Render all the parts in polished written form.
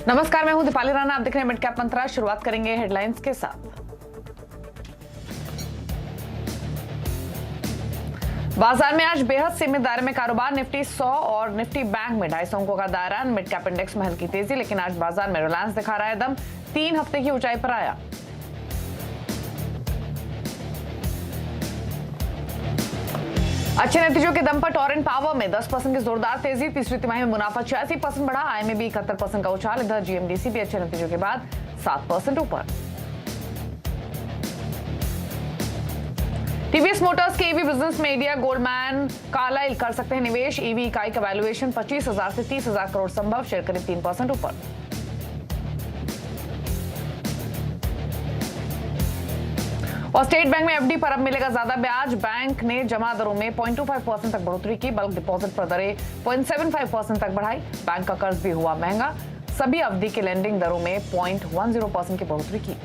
नमस्कार, मैं हूं दीपाली राणा। आप देख रहे हैं मिड कैप मंत्रा। शुरुआत करेंगे हेडलाइंस के साथ। बाजार में आज बेहद सीमित दायरे में कारोबार। निफ्टी 100 और निफ्टी बैंक में 250 अंकों का दायरा। मिड कैप इंडेक्स में हल्की तेजी, लेकिन आज बाजार में रिलायंस दिखा रहा है दम। 3 हफ्ते की ऊंचाई पर आया। अच्छे नतीजों के दम पर टोरेंट पावर में 10% की जोरदार तेजी। तीसरी तिमाही में मुनाफा 86% बढ़ा। आय में भी 71% का उछाल। इधर जीएमडीसी भी अच्छे नतीजों के बाद 7% ऊपर। टीवीएस मोटर्स के ईवी बिजनेस में इंडिया गोल्डमैन कार्लाइल कर सकते हैं निवेश। ईवी इकाई का वैल्यूएशन 25,000 से 30,000 करोड़ संभव। शेयर करीब 3% ऊपर। और स्टेट बैंक में एफडी पर अब मिलेगा ज्यादा ब्याज। बैंक ने जमा दरों में 0.25% तक बढ़ोतरी की। बल्क डिपॉजिट पर दरें 0.75% तक बढ़ाई। बैंक का कर्ज भी हुआ महंगा। सभी अवधि की लेंडिंग दरों में 0.10% की बढ़ोतरी की।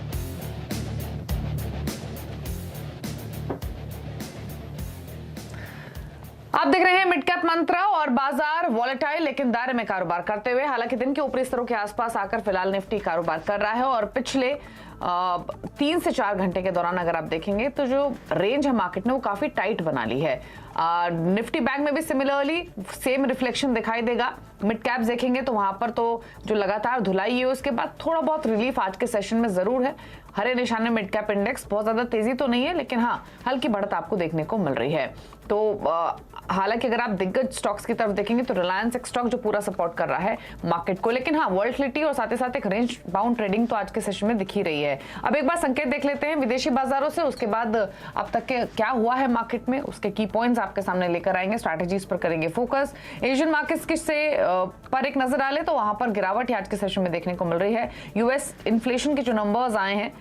आप देख रहे हैं मिड कैप मंत्रा और बाजार वॉलेटाइल लेकिन दायरे में कारोबार करते हुए। हालांकि दिन के ऊपरी स्तरों के आसपास आकर फिलहाल निफ्टी कारोबार कर रहा है और पिछले 3 से 4 घंटे के दौरान अगर आप देखेंगे तो जो रेंज है मार्केट ने वो काफी टाइट बना ली है। निफ्टी बैंक में भी सिमिलरली सेम रिफ्लेक्शन दिखाई देगा। मिड कैप देखेंगे तो वहां पर तो जो लगातार धुलाई है उसके बाद थोड़ा बहुत रिलीफ आज के सेशन में जरूर है। हरे निशान में मिड कैप इंडेक्स, बहुत ज्यादा तेजी तो नहीं है लेकिन हाँ हल्की बढ़त आपको देखने को मिल रही है। तो हालांकि अगर आप दिग्गज स्टॉक्स की तरफ देखेंगे तो रिलायंस एक स्टॉक जो पूरा सपोर्ट कर रहा है मार्केट को, लेकिन हाँ वॉलेटिलिटी और साथ ही साथ एक रेंज बाउंड ट्रेडिंग तो आज के सेशन में दिख ही रही है। अब एक बार संकेत देख लेते हैं विदेशी बाजारों से, उसके बाद अब तक के क्या हुआ है मार्केट में उसके की पॉइंट्स आपके सामने लेकर आएंगे। स्ट्रैटेजीज पर करेंगे फोकस। एशियन मार्केट्स की से पर एक नजर डालें तो वहां पर गिरावट आज के सेशन में देखने को मिल रही है। यूएस इन्फ्लेशन के जो नंबर्स आए हैं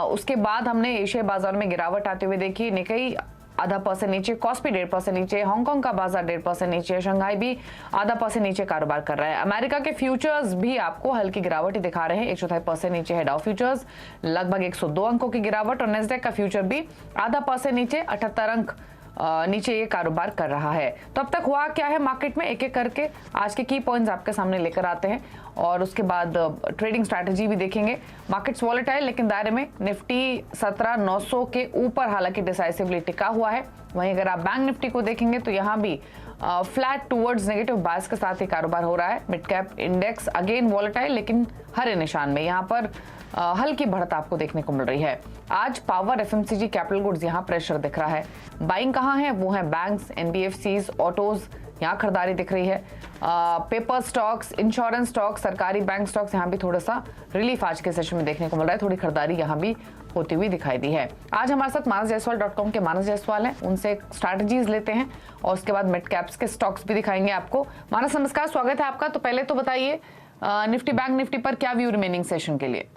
उसके बाद हमने एशिया बाजार में गिरावट आते हुए देखी। निकेई 0.5% नीचे, कॉस्पी 1.5% नीचे, हांगकांग का बाजार 1.5% नीचे, शंघाई भी 0.5% नीचे कारोबार कर रहा है। अमेरिका के फ्यूचर्स भी आपको हल्की गिरावट ही दिखा रहे हैं। 1.4% नीचे है डाउ फ्यूचर्स, लगभग 102 अंकों की गिरावट। और नेस्डैक का फ्यूचर भी 0.5% नीचे, 78 अंक नीचे ये कारोबार कर रहा है। तो अब तक हुआ क्या है मार्केट में, एक एक करके आज के की पॉइंट्स आपके सामने लेकर आते हैं और उसके बाद ट्रेडिंग स्ट्रैटेजी भी देखेंगे। मार्केट्स वॉलेटाइल लेकिन दायरे में। निफ्टी 17,900 के ऊपर हालांकि डिसाइसिवली टिका हुआ है। वहीं अगर आप बैंक निफ्टी को देखेंगे तो यहाँ भी फ्लैट टूवर्ड्स नेगेटिव बायस के साथ ही कारोबार हो रहा है। Mid cap index again volatile लेकिन हरे निशान में, यहाँ पर हल्की बढ़त आपको देखने को मिल रही है। आज पावर, एफएमसीजी, कैपिटल गुड्स यहाँ प्रेशर दिख रहा है। बाइंग कहाँ है, वो है बैंक्स, एनबीएफसीज, ऑटोज, यहाँ खरीदारी दिख रही है। पेपर स्टॉक्स, इंश्योरेंस स्टॉक्स, सरकारी बैंक स्टॉक्स, यहाँ भी थोड़ा सा रिलीफ आज के सेशन में देखने को मिल रहा है। थोड़ी खरीदारी यहाँ भी होती हुई दिखाई दी है। आज हमारे साथ manasjaiswal.com के मानस जायसवाल हैं, उनसे स्ट्रैटेजीज लेते हैं और उसके बाद मिड कैप्स के स्टॉक्स भी दिखाएंगे आपको। मानस नमस्कार, स्वागत है आपका। तो पहले तो बताइए निफ्टी बैंक निफ्टी पर क्या व्यू रिमेनिंग सेशन के लिए?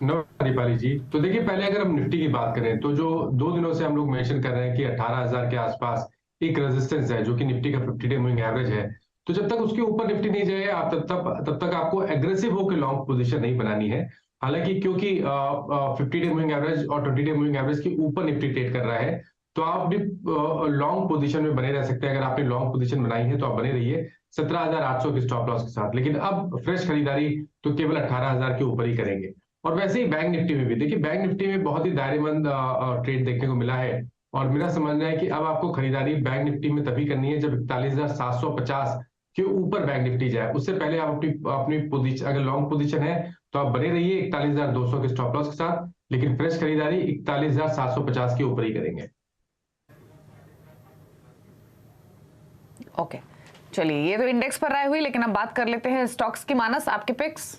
नमस्कार दीपाली जी। तो देखिए पहले अगर हम निफ्टी की बात करें तो जो 2 दिनों से हम लोग मेंशन कर रहे हैं कि 18,000 के आसपास एक रेजिस्टेंस है जो कि निफ्टी का 50 डे मूविंग एवरेज है। तो जब तक उसके ऊपर निफ्टी नहीं जाए आप तब तक आपको एग्रेसिव होकर लॉन्ग पोजीशन नहीं बनानी है। हालांकि क्योंकि 50 डे मूविंग एवरेज और 20 डे मूविंग एवरेज के ऊपर निफ्टी ट्रेड कर रहा है तो आप भी लॉन्ग पोजीशन में बने रह सकते हैं। अगर आपने लॉन्ग पोजीशन बनाई है तो आप बने रहिए 17,800 के स्टॉप लॉस के साथ। लेकिन अब फ्रेश खरीदारी तो केवल 18,000 के ऊपर ही करेंगे। और वैसे ही बैंक निफ्टी में भी देखिए, बैंक निफ्टी में बहुत ही दायरेमंद ट्रेड देखने को मिला है और मेरा समझना है कि अब आपको खरीदारी बैंक निफ्टी में तभी करनी है जब 41,750 के ऊपर बैंक निफ्टी जाए। उससे पहले आप अपनी पोजीशन, अगर लॉन्ग पोजीशन है तो आप बने रहिए 41,200 के स्टॉप लॉस के साथ, लेकिन फ्रेश खरीदारी 41,750 के ऊपर ही करेंगे। ओके, चलिए ये तो इंडेक्स पर राय हुई, लेकिन अब बात कर लेते हैं स्टॉक्स की। मानस, आपके पिक्स?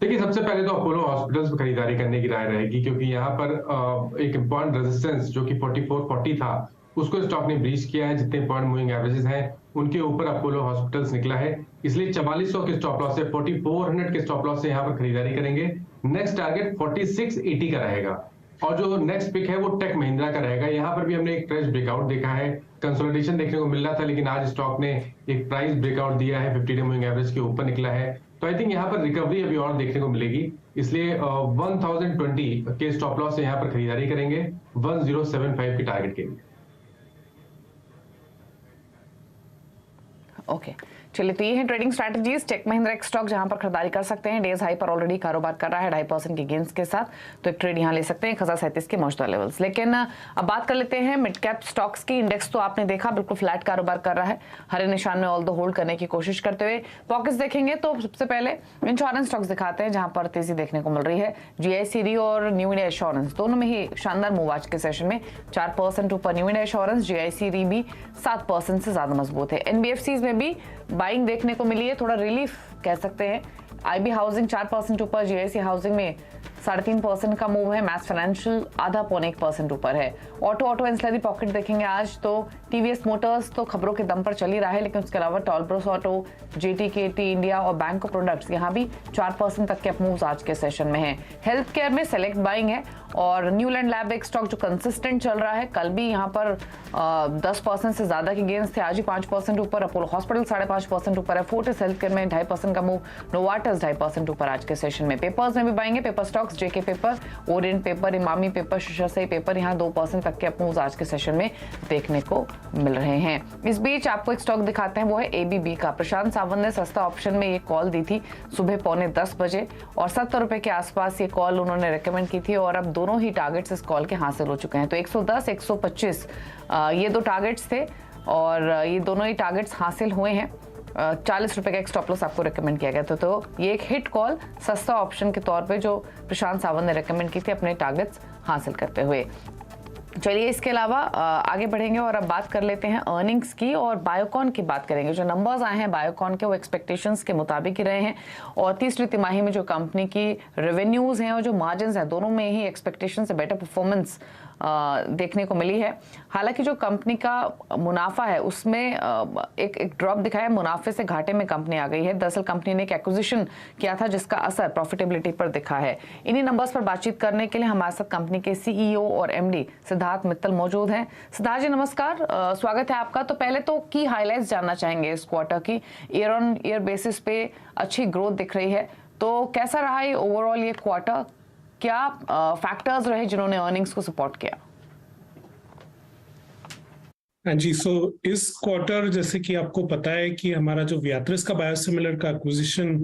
देखिए सबसे पहले तो अपोलो हॉस्पिटल्स में खरीदारी करने की राय रहेगी क्योंकि यहाँ पर एक इम्पॉर्टेंट रेजिस्टेंस जो कि 4440 था उसको स्टॉक ने ब्रीच किया है। जितने इम्पॉर्टेंट मूविंग एवरेजेस हैं उनके ऊपर अपोलो हॉस्पिटल्स निकला है, इसलिए 4400 के स्टॉप लॉस से 4400 के स्टॉप लॉस से यहाँ पर खरीदारी करेंगे। नेक्स्ट टारगेट 4680 का रहेगा और जो नेक्स्ट पिक है वो टेक महिंद्रा का रहेगा। यहाँ पर भी हमने एक प्राइस ब्रेकआउट देखा है, कंसोलिडेशन देखने को मिल रहा था, लेकिन आज स्टॉक ने एक प्राइस ब्रेकआउट दिया है, 50 डे मूविंग एवरेज के ऊपर निकला है। तो आई थिंक यहाँ पर रिकवरी अभी और देखने को मिलेगी, इसलिए 1020 के स्टॉप लॉस से यहाँ पर खरीदारी करेंगे 1075 के टारगेट के लिए। ओके, चलिए, तो ये है ट्रेडिंग स्ट्रैटेजीज। टेक महिंद्रा एक स्टॉक जहां पर खरीदारी कर सकते हैं, डेज हाई पर ऑलरेडी कारोबार कर रहा है 2.5% के गेंस के साथ, तो एक ट्रेड यहां ले सकते हैं 1037 के मौजूदा लेवल्स। लेकिन अब बात कर लेते हैं मिड कैप स्टॉक्स की। इंडेक्स तो आपने देखा बिल्कुल फ्लैट कारोबार कर रहा है, हरे निशान में ऑल द होल्ड करने की कोशिश करते हुए। पॉकेट्स देखेंगे तो सबसे पहले इंश्योरेंस स्टॉक्स दिखाते हैं जहां पर तेजी देखने को मिल रही है। GIC और न्यू इंडिया एश्योरेंस दोनों में ही शानदार मूव आज के सेशन में, 4% ऊपर न्यू इंडिया एश्योरेंस, GIC भी 7% से ज्यादा मजबूत है। NBFCs में भी बाइंग देखने को मिली है, थोड़ा रिलीफ कह सकते हैं। IB हाउसिंग 4% ऊपर, GIC हाउसिंग में 3.5% का मूव है, मैक्स फाइनेंशियल आधा 0.1% ऊपर है। ऑटो एंसिलरी पॉकेट देखेंगे आज तो TVS मोटर्स तो खबरों के दम पर चल ही रहा है, लेकिन उसके अलावा टॉलब्रोस ऑटो, JTKT इंडिया और बैंको प्रोडक्ट्स यहाँ भी 4% तक के अप मूव्स आज के सेशन में है। हेल्थ केयर में सेलेक्ट बाइंग है और न्यूलैंड लैब एक स्टॉक जो कंसिस्टेंट चल रहा है, कल भी यहाँ पर 10% से ज्यादा के गेंस थे, आज ही 5% ऊपर। अपोलो हॉस्पिटल 5.5% ऊपर है। फोर्टिस हेल्थ केयर में 2.5% का मूव, नोवार्टिस 2.5% ऊपर आज के सेशन में। पेपर्स में भी बाइंग है, paper stocks JK paper, Orient paper, Emami paper, Seshasayee paper, यहाँ 2% तक के अप मूव्स आज के सेशन में देखने को मिल रहे हैं। इस बीच आपको एक स्टॉक दिखाते हैं, वो है ABB का। प्रशांत सावंत ने सस्ता ऑप्शन में ये कॉल दी थी सुबह 9:45 बजे और 70 रुपए के आसपास ये कॉल उन्होंने रेकमेंड की थी और अब दोनों ही टारगेट्स इस कॉल के हासिल हो चुके हैं। तो 110, 125 ये दो टारगेट्स थे और ये दोनों ही टारगेट्स हासिल हुए हैं। 40 रुपए का एक स्टॉप लॉस आपको रेकमेंड किया गया था, तो ये एक हिट कॉल सस्ता ऑप्शन के तौर पे जो प्रशांत सावंत ने रेकमेंड की थी अपने टारगेट्स हासिल करते हुए। चलिए, इसके अलावा आगे बढ़ेंगे और अब बात कर लेते हैं अर्निंग्स की और बायोकॉन की बात करेंगे। जो नंबर्स आए हैं बायोकॉन के वो एक्सपेक्टेशंस के मुताबिक ही रहे हैं और तीसरी तिमाही में जो कंपनी की रेवेन्यूज हैं और जो मार्जिन्स हैं दोनों में ही एक्सपेक्टेशन से बेटर परफॉर्मेंस देखने को मिली है। हालांकि जो कंपनी का मुनाफा है उसमें एक ड्रॉप दिखा है, मुनाफे से घाटे में कंपनी आ गई है। दरअसल कंपनी ने एक एक्विजिशन किया था जिसका असर प्रॉफिटेबिलिटी पर दिखा है। इन्हीं नंबर्स पर बातचीत करने के लिए हमारे साथ कंपनी के CEO और MD सिद्धार्थ मित्तल मौजूद हैं। सिद्धार्थ जी नमस्कार, स्वागत है आपका। तो पहले तो की हाईलाइट्स जानना चाहेंगे इस क्वार्टर की। ईयर ऑन ईयर बेसिस पे अच्छी ग्रोथ दिख रही है, तो कैसा रहा ये ओवरऑल ये क्वार्टर? क्या फैक्टर्स रहे जिन्होंने अर्निंग्स को सपोर्ट किया? हाँ जी, इस क्वार्टर जैसे कि आपको पता है कि हमारा जो वियाट्रिस का बायोसिमिलर का एक्विजिशन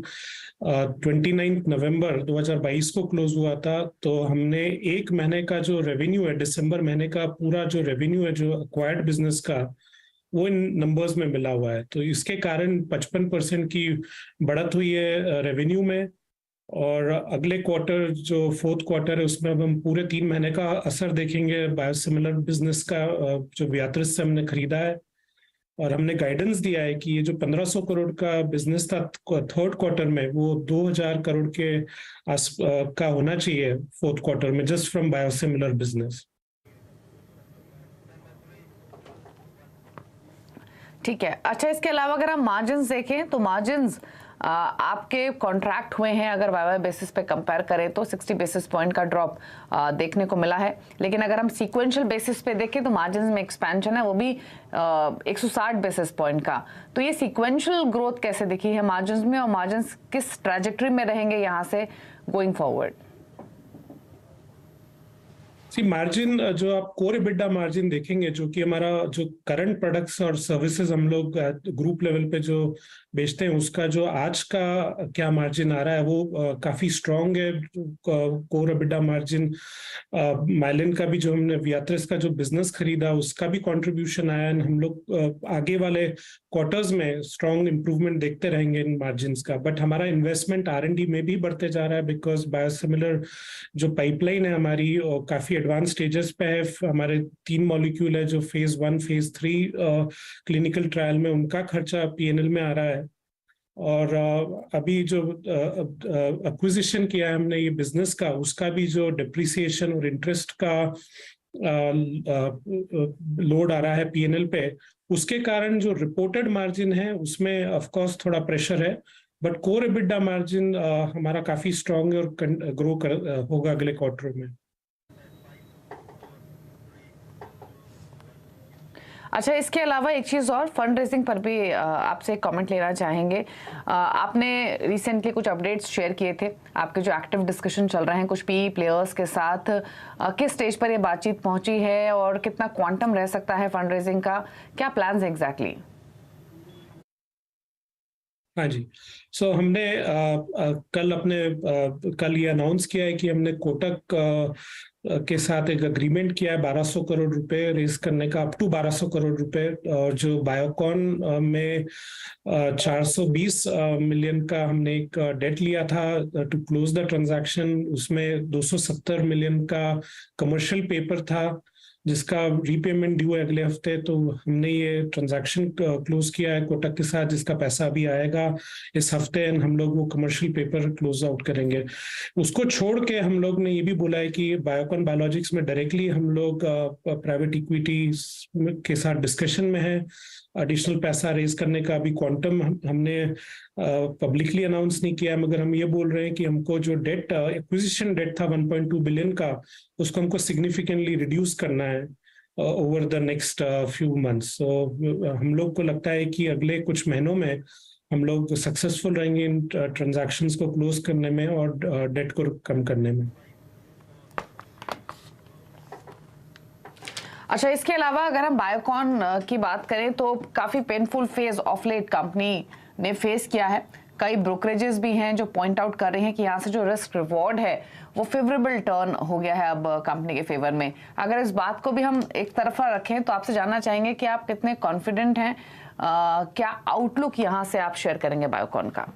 29 नवंबर 2022 को क्लोज हुआ था, तो हमने एक महीने का जो रेवेन्यू है, दिसंबर महीने का पूरा जो रेवेन्यू है जो अक्वायर्ड बिजनेस का, वो इन नंबर्स में मिला हुआ है। तो इसके कारण 55% की बढ़त हुई है रेवेन्यू में और अगले क्वार्टर जो फोर्थ क्वार्टर है उसमें अब हम पूरे 3 महीने का असर देखेंगे बायोसिमिलर बिजनेस का जो वियाट्रिस से हमने खरीदा है। और हमने गाइडेंस दिया है कि ये जो 1500 करोड़ का बिजनेस था थर्ड क्वार्टर में, वो 2000 करोड़ के का होना चाहिए फोर्थ क्वार्टर में, जस्ट फ्रॉम बायोसिमिलर बिजनेस। ठीक है, अच्छा, इसके अलावा अगर हम मार्जिन्स देखें तो मार्जिन्स आपके कॉन्ट्रैक्ट हुए हैं, अगर वाई बेसिस पे कंपेयर करें तो 60 बेसिस पॉइंट का ड्रॉप देखने को मिला है। लेकिन अगर हम सीक्वेंशियल बेसिस पे देखें तो मार्जिन्स में एक्सपेंशन है, वो भी 160 बेसिस पॉइंट का। तो ये सीक्वेंशियल ग्रोथ कैसे दिखी है मार्जिन्स में और मार्जिन्स किस ट्रैजेक्टरी में रहेंगे यहाँ से गोइंग फॉरवर्ड? मार्जिन जो आप कोर एबिटा मार्जिन देखेंगे, जो कि हमारा जो करंट प्रोडक्ट्स और सर्विसेज हम लोग ग्रुप लेवल पे जो बेचते हैं, उसका जो आज का क्या मार्जिन आ रहा है वो काफी स्ट्रांग है। कोर एबिटा मार्जिन माइलिन का भी, जो हमने वियाट्रिस का जो बिजनेस खरीदा उसका भी कंट्रीब्यूशन आया। हम लोग आगे वाले क्वार्टर्स में स्ट्रांग इंप्रूवमेंट देखते रहेंगे इन मार्जिन्स का। बट हमारा इन्वेस्टमेंट R&D में भी बढ़ते जा रहा है, बिकॉज बायोसिमिलर जो पाइपलाइन है हमारी काफी एडवांस स्टेजेस पे है। हमारे 3 मॉलिक्यूल है जो फेज 1 फेज 3 क्लिनिकल ट्रायल में, उनका खर्चा P&L में आ रहा है। और अभी जो एक्विजिशन किया है हमने ये बिजनेस का, उसका भी जो डिप्रिसिएशन और इंटरेस्ट का लोड आ रहा है P&L पे, उसके कारण जो रिपोर्टेड मार्जिन है उसमें ऑफ कोर्स थोड़ा प्रेशर है। बट कोर एबिटा मार्जिन हमारा काफी स्ट्रांग है और ग्रो होगा अगले क्वार्टर में। अच्छा, इसके अलावा एक चीज़ और, फंड रेजिंग पर भी आपसे एक कमेंट लेना चाहेंगे। आपने रिसेंटली कुछ अपडेट्स शेयर किए थे, आपके जो एक्टिव डिस्कशन चल रहे हैं कुछ PE प्लेयर्स के साथ, किस स्टेज पर ये बातचीत पहुंची है और कितना क्वांटम रह सकता है फंड रेजिंग का, क्या प्लान्स एग्जैक्टली? हाँ जी। सो हमने कल ये अनाउंस किया है कि हमने कोटक के साथ एक अग्रीमेंट किया है 1200 करोड़ रुपए रेज करने का, अप टू 1200 करोड़ रुपए। और जो बायोकॉन में 420 मिलियन का हमने एक डेट लिया था टू क्लोज द ट्रांजैक्शन, उसमें 270 मिलियन का कमर्शियल पेपर था जिसका रीपेमेंट ड्यू है अगले हफ्ते। तो हमने ये ट्रांजैक्शन क्लोज किया है कोटक के साथ, जिसका पैसा अभी आएगा इस हफ्ते एंड हम लोग वो कमर्शियल पेपर क्लोज आउट करेंगे। उसको छोड़ के हम लोग ने ये भी बोला है कि बायोकॉन बायोलॉजिक्स में डायरेक्टली हम लोग प्राइवेट इक्विटी के साथ डिस्कशन में है एडिशनल पैसा रेज करने का। अभी क्वांटम हमने पब्लिकली अनाउंस नहीं किया, मगर हम ये बोल रहे हैं कि हमको जो डेट एक्विजिशन डेट था 1.2 बिलियन का, उसको हमको सिग्निफिकेंटली रिड्यूस करना है over the next few months. हम लोग को लगता है कि अगले कुछ महीनों में हम लोग सक्सेसफुल रहेंगे इन ट्रांजैक्शंस को क्लोज करने में और डेट को कम करने में। अच्छा, इसके अलावा अगर हम बायोकॉन की बात करें तो काफी painful phase of late company ने फेस किया है। कई ब्रोकरेजेस भी हैं जो पॉइंट आउट कर रहे हैं कि यहाँ से जो रिस्क रिवॉर्ड है वो फेवरेबल टर्न हो गया है अब कंपनी के फेवर में। अगर इस बात को भी हम एक तरफा रखें तो आपसे जानना चाहेंगे कि आप कितने कॉन्फिडेंट हैं, क्या आउटलुक यहाँ से आप शेयर करेंगे बायोकॉन का?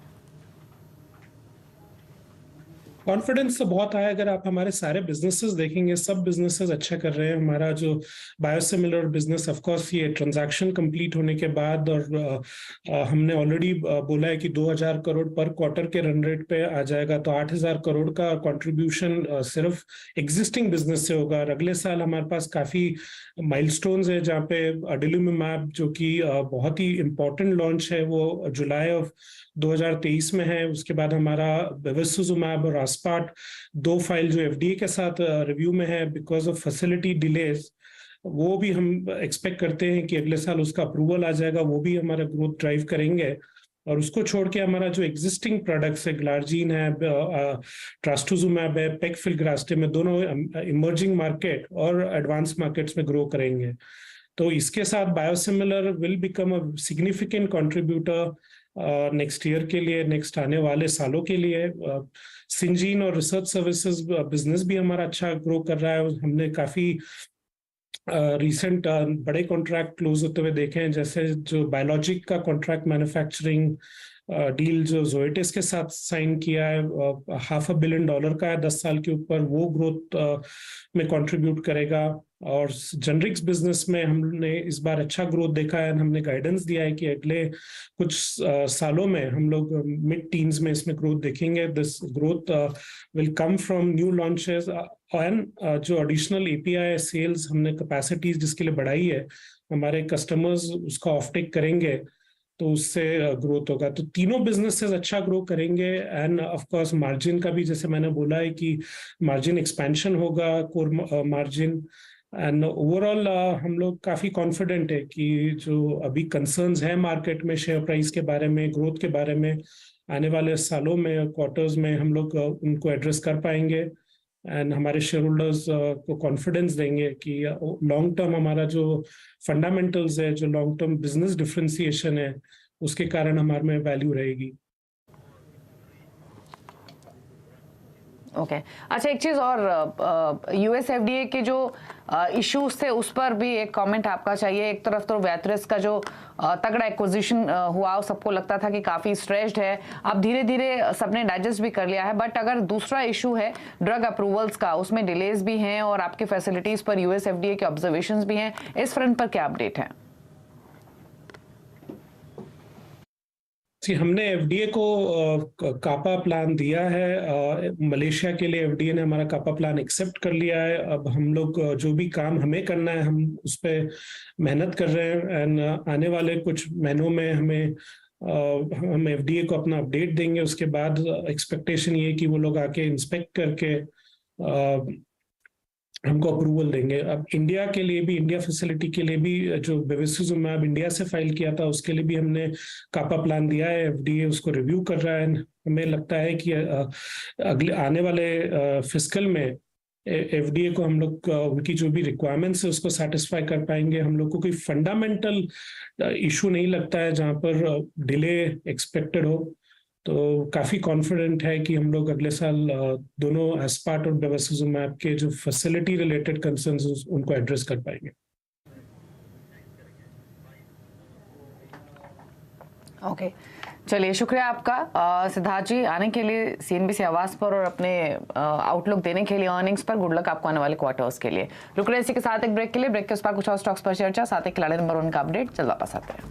कॉन्फिडेंस तो बहुत आया। अगर आप हमारे सारे बिजनेसेस देखेंगे, सब बिजनेसेस अच्छा कर रहे हैं। हमारा जो बायोसिमिलर बिजनेस, ऑफ कोर्स ये ट्रांजैक्शन कंप्लीट होने के बाद, और हमने ऑलरेडी बोला है कि 2000 करोड़ पर क्वार्टर के रन रेट पे आ जाएगा, तो 8000 करोड़ का कंट्रीब्यूशन सिर्फ एग्जिस्टिंग बिजनेस से होगा। और अगले साल हमारे पास काफी माइलस्टोन्स है जहाँ पे अडेलिम्यूमैब, जो कि बहुत ही इंपॉर्टेंट लॉन्च है, वो जुलाई ऑफ 2023 में है। उसके बाद हमारा बेविस्टुजुमैब और आसपाट, 2 फाइल जो एफडीए के साथ रिव्यू में है बिकॉज ऑफ फैसिलिटी डिलेज, वो भी हम एक्सपेक्ट करते हैं कि अगले साल उसका अप्रूवल आ जाएगा, वो भी हमारा ग्रोथ ड्राइव करेंगे। और उसको छोड़ के हमारा जो एग्जिस्टिंग प्रोडक्ट्स है, ग्लार्जीन है, ट्रास्टुजुमैब है, पेक्फिल्ग्रास्टिम में, दोनों इमर्जिंग मार्केट और एडवांस मार्केट्स में ग्रो करेंगे। तो इसके साथ biosimilar will become a significant contributor next year के लिए, नेक्स्ट आने वाले सालों के लिए। सिंजीन और रिसर्च सर्विसेज बिजनेस भी हमारा अच्छा ग्रो कर रहा है। हमने काफी रिसेंट बड़े कॉन्ट्रैक्ट क्लोज होते हुए देखे हैं, जैसे जो बायोलॉजिक का कॉन्ट्रैक्ट मैन्युफैक्चरिंग डील जो जोएटिस के साथ साइन किया है, $500 million का है 10 साल के ऊपर, वो ग्रोथ में कंट्रीब्यूट करेगा। और जेनरिक्स बिजनेस में हमने इस बार अच्छा ग्रोथ देखा है। हमने गाइडेंस दिया है कि अगले कुछ सालों में हम लोग मिड टीन्स में इसमें ग्रोथ देखेंगे। This growth will come from new launches and जो एडिशनल एपीआई सेल्स हमने कैपेसिटीज जिसके लिए बढ़ाई है, हमारे कस्टमर्स उसका ऑफटेक करेंगे तो उससे ग्रोथ होगा। तो तीनों बिजनेसेस अच्छा ग्रो करेंगे। एंड ऑफ कोर्स मार्जिन का भी, जैसे मैंने बोला है कि मार्जिन एक्सपेंशन होगा, कोर मार्जिन। एंड ओवरऑल हम लोग काफी कॉन्फिडेंट है कि जो अभी कंसर्न्स है मार्केट में शेयर प्राइस के बारे में, ग्रोथ के बारे में, आने वाले सालों में, क्वार्टर्स में हम लोग उनको एड्रेस कर पाएंगे। एंड हमारे शेयर होल्डर्स को कॉन्फिडेंस देंगे कि लॉन्ग टर्म हमारा जो फंडामेंटल्स है, जो लॉन्ग टर्म बिजनेस डिफरेंशिएशन है, उसके कारण हमारे में वैल्यू रहेगी। ओके अच्छा, एक चीज और, यूएस एफडीए के जो इश्यूज थे उस पर भी एक कमेंट आपका चाहिए। एक तरफ तो वैथरेस का जो तगड़ा एक्विजिशन हुआ, सबको लगता था कि काफी स्ट्रेस्ड है, अब धीरे धीरे सबने डाइजेस्ट भी कर लिया है। बट अगर दूसरा इशू है ड्रग अप्रूवल्स का, उसमें डिलेज भी हैं और आपके फैसिलिटीज पर यूएस एफडीए के ऑब्जर्वेशंस भी हैं, इस फ्रंट पर क्या अपडेट है? हमने एफडीए को कापा प्लान दिया है। मलेशिया के लिए एफडीए ने हमारा कापा प्लान एक्सेप्ट कर लिया है। अब हम लोग जो भी काम हमें करना है हम उस पर मेहनत कर रहे हैं। एंड आने वाले कुछ महीनों में हम एफडीए को अपना अपडेट देंगे। उसके बाद एक्सपेक्टेशन ये कि वो लोग आके इंस्पेक्ट करके हमको अप्रूवल देंगे। अब इंडिया के लिए भी, इंडिया फैसिलिटी के लिए भी, जो बेविस्टुजुमैब इंडिया से फाइल किया था उसके लिए भी हमने कापा प्लान दिया है। एफडीए उसको रिव्यू कर रहा है। हमें लगता है कि अगले आने वाले फिस्कल में एफडीए को हम लोग उनकी जो भी रिक्वायरमेंट्स है उसको सेटिस्फाई कर पाएंगे। हम लोग को कोई फंडामेंटल इशू नहीं लगता है जहाँ पर डिले एक्सपेक्टेड हो। तो काफी कॉन्फिडेंट है कि हम लोग अगले साल दोनों एज पार्ट ऑफ बेविसिजुमैब के जो फैसिलिटी रिलेटेड कंसर्न्स उनको एड्रेस कर पाएंगे। ओके, चलिए शुक्रिया आपका सिद्धार्थ जी आने के लिए सीएनबीसी आवाज पर और अपने आउटलुक देने के लिए अर्निंग्स पर। गुड लक आपको आने वाले क्वार्टर्स के लिए। रुक रहे इसी के साथ एक ब्रेक के लिए। ब्रेक के उस पर कुछ और स्टॉक्स पर चर्चा, साथ ही खिलाड़ी नंबर 1 का अपडेट। जल्द वापस आते हैं।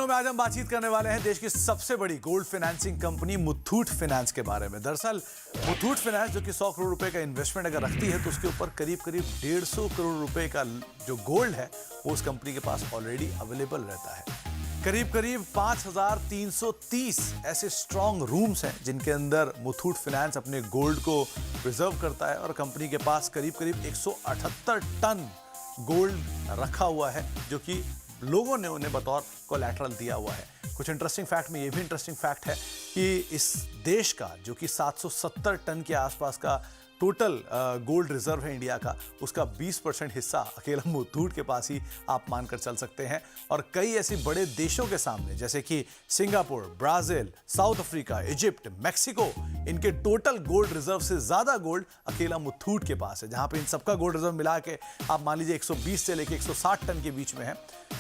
में आज हम बातचीत करने वाले हैं देश की सबसे बड़ी gold financing company Muthoot finance के बारे में। दरअसल मुथूट फाइनेंस जो कि 100 करोड़ रुपए का इन्वेस्टमेंट अगर रखती है तो उसके ऊपर करीब 150 करोड़ रुपए का जो गोल्ड है वो उस कंपनी के पास ऑलरेडी अवेलेबल रहता है। करीब 5330 ऐसे स्ट्रॉन्ग रूम्स हैं जिनके अंदर मुथूट फाइनेंस अपने गोल्ड को प्रिजर्व करता है और कंपनी के पास करीब 178 टन गोल्ड रखा हुआ है जो कि लोगों ने उन्हें बतौर कोलैटरल दिया हुआ है। कुछ इंटरेस्टिंग फैक्ट में ये भी इंटरेस्टिंग फैक्ट है कि इस देश का जो कि 770 टन के आसपास का टोटल गोल्ड रिजर्व है इंडिया का, उसका 20% हिस्सा अकेला मुथूट के पास ही आप मानकर चल सकते हैं। और कई ऐसे बड़े देशों के सामने जैसे कि Singapore, Brazil, south Africa, Egypt, Mexico, इनके टोटल गोल्ड रिजर्व से ज्यादा गोल्ड अकेला मुथूट के पास है। जहां पे इन सबका गोल्ड रिजर्व मिला के आप मान लीजिए 120 से लेके 160 टन के बीच में है,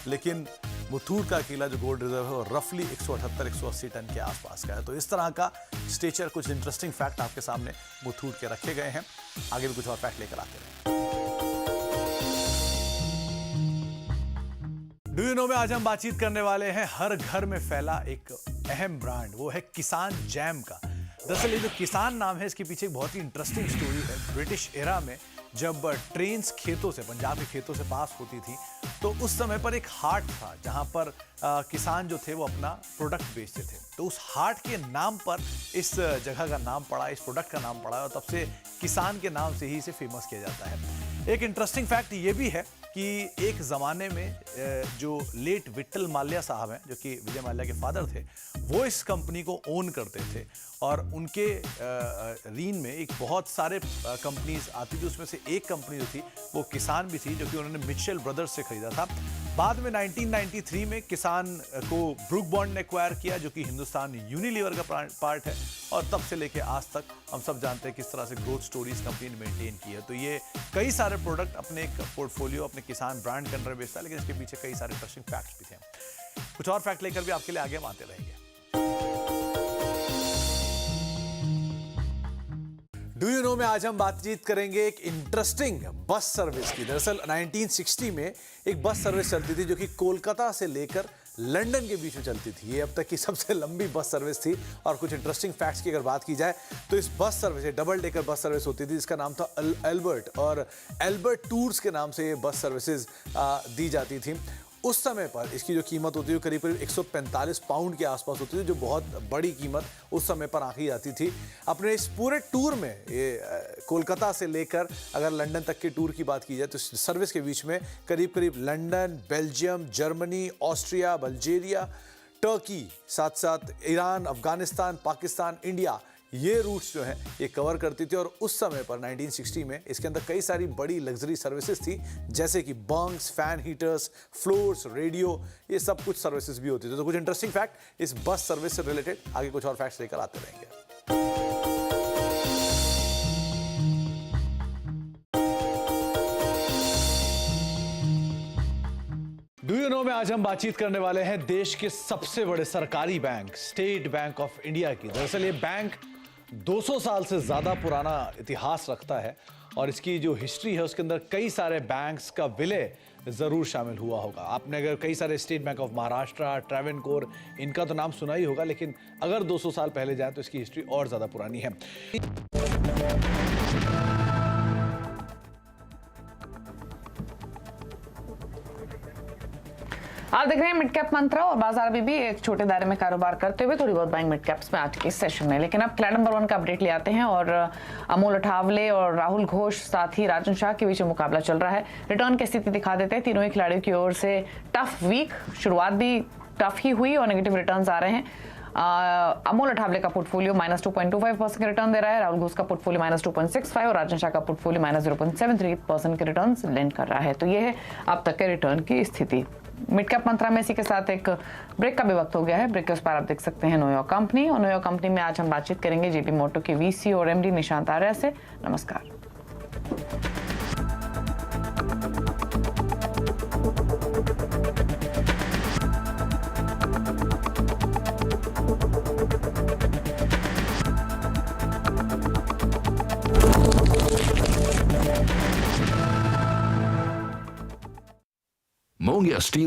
लेकिन मुथूट का अकेला जो गोल्ड रिजर्व है वो रफली 178-180 टन के आसपास का है। तो इस तरह का स्टेचर, कुछ इंटरेस्टिंग फैक्ट आपके सामने मुथूट के रखे गए हैं। आगे भी कुछ और फैक्ट लेकर आते हैं। डू यू नो में आज हम बातचीत करने वाले हैं हर घर में फैला एक अहम ब्रांड, वो है किसान जैम का। दरअसल ये जो किसान नाम है इसके पीछे एक बहुत ही इंटरेस्टिंग स्टोरी है। ब्रिटिश एरा में जब ट्रेन्स खेतों से, पंजाब के खेतों से पास होती थी तो उस समय पर एक हाट था जहां पर किसान जो थे वो अपना प्रोडक्ट बेचते थे। तो उस हाट के नाम पर इस जगह का नाम पड़ा, इस प्रोडक्ट का नाम पड़ा और तब से किसान के नाम से ही इसे फेमस किया जाता है। एक इंटरेस्टिंग फैक्ट ये भी है कि एक ज़माने में जो लेट विट्ठल माल्या साहब हैं, जो कि विजय माल्या के फादर थे, वो इस कंपनी को ओन करते थे और उनके रीन में एक बहुत सारे कंपनीज आती थी। उसमें से एक कंपनी जो थी वो किसान भी थी, जो कि उन्होंने मिचेल ब्रदर्स से खरीदा था। बाद में 1993 में किसान को ब्रुक बॉन्ड ने एक्वायर किया, जो कि हिंदुस्तान यूनिलीवर का पार्ट है, और तब से लेके आज तक हम सब जानते हैं किस तरह से ग्रोथ स्टोरीज कंपनी ने मेंटेन की है। तो ये कई सारे प्रोडक्ट अपने एक पोर्टफोलियो, अपने किसान ब्रांड के अंदर बेचता है, लेकिन इसके पीछे कई सारे इंटरेस्टिंग फैक्ट्स भी थे। कुछ और फैक्ट लेकर भी आपके लिए आगे हम आते रहेंगे। डू यू नो में आज हम बातचीत करेंगे एक इंटरेस्टिंग बस सर्विस की। दरअसल 1960 में एक बस सर्विस चलती थी जो कि कोलकाता से लेकर लंदन के बीच में चलती थी। ये अब तक की सबसे लंबी बस सर्विस थी। और कुछ इंटरेस्टिंग फैक्ट्स की अगर बात की जाए तो इस bus service, double decker bus service होती थी जिसका नाम था एल्बर्ट, और एल्बर्ट टूर्स के नाम से ये बस सर्विसेज दी जाती थी। उस समय पर इसकी जो कीमत होती है करीब 145 पाउंड के आसपास होती थी, जो बहुत बड़ी कीमत उस समय पर आंकी जाती थी। अपने इस पूरे टूर में ये कोलकाता से लेकर अगर लंदन तक के टूर की बात की जाए तो सर्विस के बीच में करीब London, Belgium, Germany, Austria, Bulgaria, Turkey, साथ साथ ईरान, अफगानिस्तान, पाकिस्तान, इंडिया, ये रूट्स जो हैं ये कवर करती थी। और उस समय पर 1960 में इसके अंदर कई सारी बड़ी लग्जरी सर्विसेज थी, जैसे कि bunks, fan heaters, floors, radio, ये सब कुछ सर्विसेज भी होती थी। तो कुछ इंटरेस्टिंग फैक्ट इस बस सर्विस से रिलेटेड, आगे कुछ और फैक्ट्स लेकर आते रहेंगे। डू यू नो में आज हम बातचीत करने वाले हैं देश के सबसे बड़े सरकारी bank, state bank of India की। दरअसल ये बैंक 200 साल से ज्यादा पुराना इतिहास रखता है और इसकी जो हिस्ट्री है उसके अंदर कई सारे बैंक्स का विलय जरूर शामिल हुआ होगा। आपने अगर कई सारे state bank of Maharashtra, Travancore, इनका तो नाम सुना ही होगा, लेकिन अगर 200 साल पहले जाए तो इसकी हिस्ट्री और ज्यादा पुरानी है। आप देख रहे हैं मिड कैप मंत्रा और बाजार अभी भी एक छोटे दायरे में कारोबार करते हुए थोड़ी बहुत बाइंग मिड कैप्स में आज के सेशन में। लेकिन अब क्लैड नंबर 1 का अपडेट ले आते हैं और अमोल अठावले और राहुल घोष साथ ही राजन शाह के बीच मुकाबला चल रहा है। रिटर्न की स्थिति दिखा देते हैं। तीनों ही खिलाड़ियों की ओर से टफ वीक, शुरुआत भी टफ ही हुई और नेगेटिव रिटर्न्स आ रहे हैं। अमोल अठावले का पोर्टफोलियो -2.25% के रिटर्न दे रहा है, राहुल घोष का पोर्टफोलियो -2.65 और राजन शाह का पोर्टफोलियो -0.73% के रिटर्न लेंड कर रहा है। तो ये है अब तक के रिटर्न की स्थिति। मिड कैप मंत्रा में इसी के साथ एक ब्रेक का भी वक्त हो गया है। ब्रेक के उस पर आप देख सकते हैं नो योर कंपनी, और नो योर कंपनी में आज हम बातचीत करेंगे जेपी मोटो के वीसी और एमडी निशांत आर्या से। नमस्कार। Mongia Steel